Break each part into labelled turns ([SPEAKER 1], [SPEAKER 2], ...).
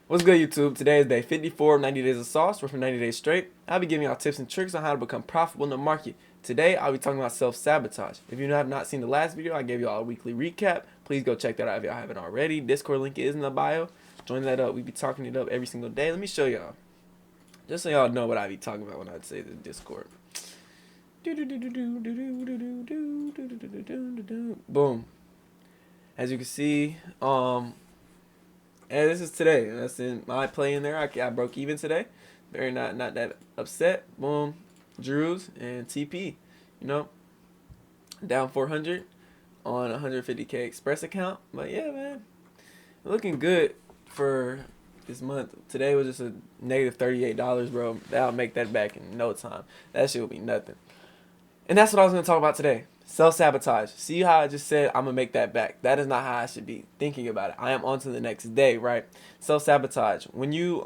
[SPEAKER 1] What's good, YouTube? Today is day 54 of 90 Days of Sauce. We're for 90 days straight. I'll be giving y'all tips and tricks on how to become profitable in the market. Today, I'll be talking about self-sabotage. If you have not seen the last video, I gave y'all a weekly recap. Please go check that out if y'all haven't already. Discord link is in the bio. Join that up. We be talking it up every single day. Let me show y'all. Just so y'all know what I be talking about when I say the Discord. Boom. As you can see, and this is today. That's in my play in there. I broke even today. Very not that upset. Boom. Drews and TP. You know, down 400 on 150K Express account. But yeah, man, looking good for this month. Today was just a negative $38, bro. That'll make that back in no time. That shit will be nothing. And that's what I was gonna talk about today. Self-sabotage. See how I just said I'm gonna make that back. That is not how I should be thinking about it. I am on to the next day, right? Self-sabotage. When you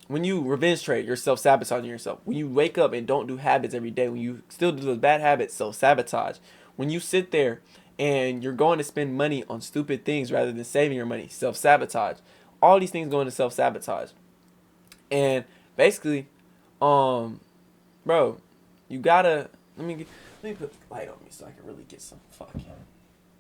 [SPEAKER 1] revenge trade, you're self-sabotaging yourself. When you wake up and don't do habits every day, when you still do those bad habits, self-sabotage. When you sit there and you're going to spend money on stupid things rather than saving your money, self-sabotage. All these things go into self-sabotage. And basically, bro, you gotta let me put the light on me so I can really get some fucking,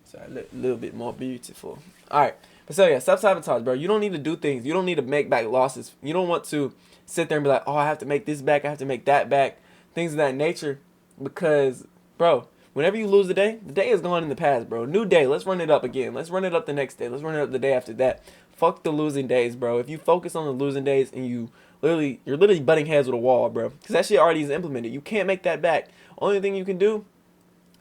[SPEAKER 1] so I look a little bit more beautiful. All right, but so yeah, self-sabotage, bro. You don't need to do things. You don't need to make back losses. You don't want to sit there and be like, oh, I have to make this back. I have to make that back. Things of that nature, because, bro, whenever you lose the day is gone in the past, bro. New day. Let's run it up again. Let's run it up the next day. Let's run it up the day after that. Fuck the losing days, bro. If you focus on the losing days and you're literally butting heads with a wall, bro, because that shit already is implemented. You can't make that back. Only thing you can do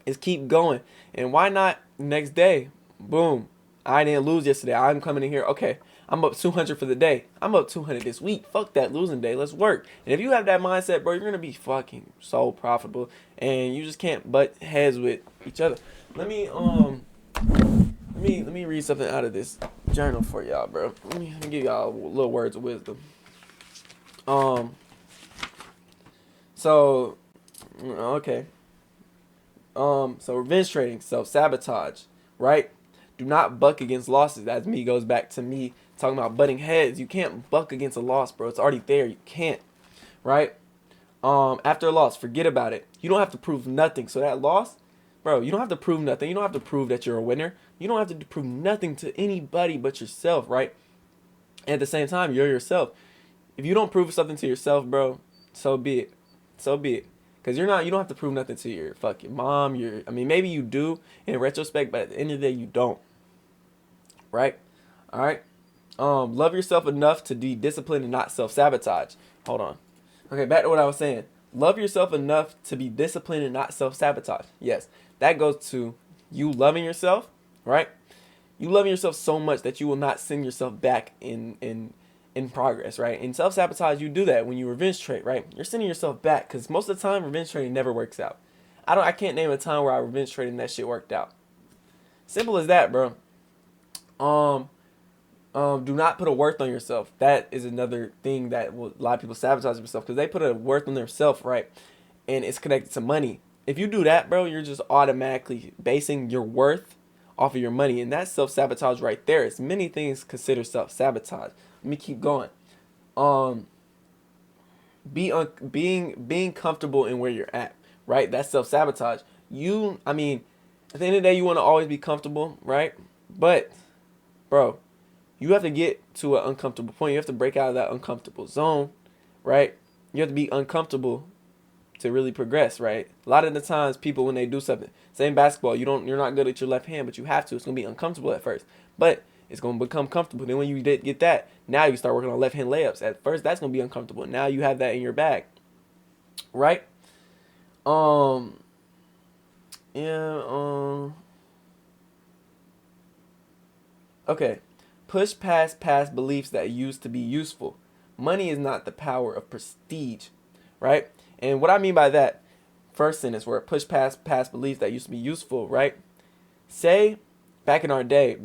[SPEAKER 1] is keep going. And why not next day? Boom. I didn't lose yesterday. I'm coming in here. Okay, I'm up 200 for the day. I'm up 200 this week. Fuck that losing day. Let's work. And if you have that mindset, bro, you're gonna be fucking so profitable, and you just can't butt heads with each other. Let me read something out of this journal for y'all, bro. Let me give y'all little words of wisdom. So okay. So revenge trading, self-sabotage, right? Do not buck against losses. That me goes back to me talking about butting heads. You can't buck against a loss, bro. It's already there. You can't, right? After a loss, forget about it. You don't have to prove nothing. So that loss, bro, you don't have to prove nothing. You don't have to prove that you're a winner. You don't have to prove nothing to anybody but yourself, right? And at the same time, you're yourself. If you don't prove something to yourself, bro, so be it. So be it. Because you don't have to prove nothing to your fucking mom. Maybe you do in retrospect, but at the end of the day, you don't. Right? All right. Love yourself enough to be disciplined and not self-sabotage. Hold on. Okay, back to what I was saying. Love yourself enough to be disciplined and not self-sabotage. Yes, that goes to you loving yourself, right? You loving yourself so much that you will not send yourself back in progress, right? In self-sabotage, you do that when you revenge trade, right? You're sending yourself back, because most of the time revenge trading never works out. I can't name a time where I revenge traded and that shit worked out. Simple as that, bro. Do not put a worth on yourself. That is another thing that a lot of people sabotage themselves, because they put a worth on themselves, right? And it's connected to money. If you do that, bro, you're just automatically basing your worth off of your money, and that's self-sabotage right there. It's many things considered self-sabotage. Let me keep going. Being comfortable in where you're at, right? That's self-sabotage. At the end of the day, you want to always be comfortable, right? But, bro, you have to get to an uncomfortable point. You have to break out of that uncomfortable zone, right? You have to be uncomfortable to really progress, right? A lot of the times people, when they do something, same basketball, you're not good at your left hand, but you have to. It's gonna be uncomfortable at first, but it's gonna become comfortable. Then when you get that, now you start working on left hand layups. At first, that's gonna be uncomfortable. Now you have that in your bag, right? Yeah. Okay. Push past beliefs that used to be useful. Money is not the power of prestige, right? And what I mean by that, first sentence, where push past beliefs that used to be useful, right? Say, back in the day,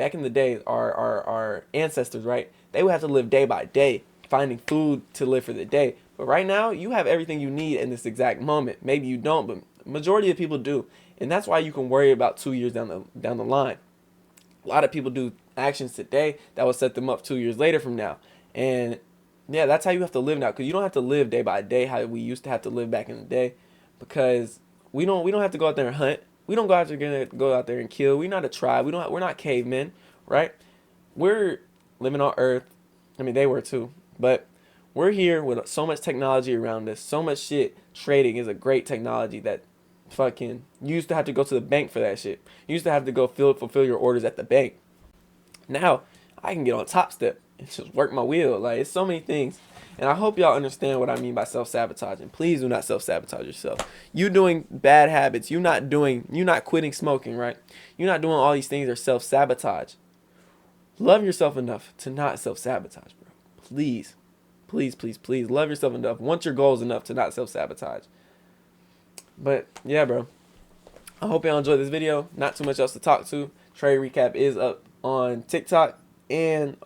[SPEAKER 1] our ancestors, right? They would have to live day by day, finding food to live for the day. But right now, you have everything you need in this exact moment. Maybe you don't, but majority of people do, and that's why you can worry about 2 years down the line. A lot of people do actions today that will set them up 2 years later from now. And yeah, that's how you have to live now, because you don't have to live day by day how we used to have to live back in the day, because we don't have to go out there and hunt. We don't go out there and kill. We're not a tribe. We're not cavemen, right? We're living on Earth. I mean, they were too, but we're here with so much technology around us, so much shit. Trading is a great technology that fucking you used to have to go to the bank for that shit. You used to have to go fulfill your orders at the bank. Now I can get on Top Step and just work my wheel. Like, it's so many things. And I hope y'all understand what I mean by self-sabotaging. Please do not self-sabotage yourself. You doing bad habits. You not quitting smoking, right? You're not doing all these things are self-sabotage. Love yourself enough to not self-sabotage, bro. Please. Please, please, please. Love yourself enough. Want your goals enough to not self-sabotage. But yeah, bro. I hope y'all enjoyed this video. Not too much else to talk to. Trade recap is up on TikTok, and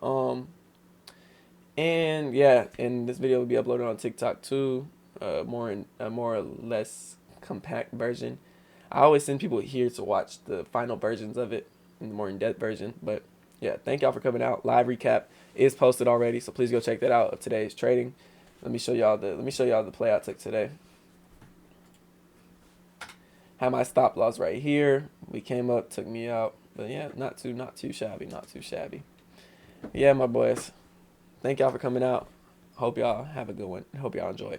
[SPEAKER 1] yeah, and this video will be uploaded on TikTok too. More in a more or less compact version. I always send people here to watch the final versions of it, the more in-depth version. But yeah, thank y'all for coming out. Live recap is posted already, so please go check that out of today's trading. Let me show y'all the play I took today. Had my stop loss right here. We came up, took me out. But yeah, not too shabby. Yeah, my boys. Thank y'all for coming out. Hope y'all have a good one. Hope y'all enjoy it.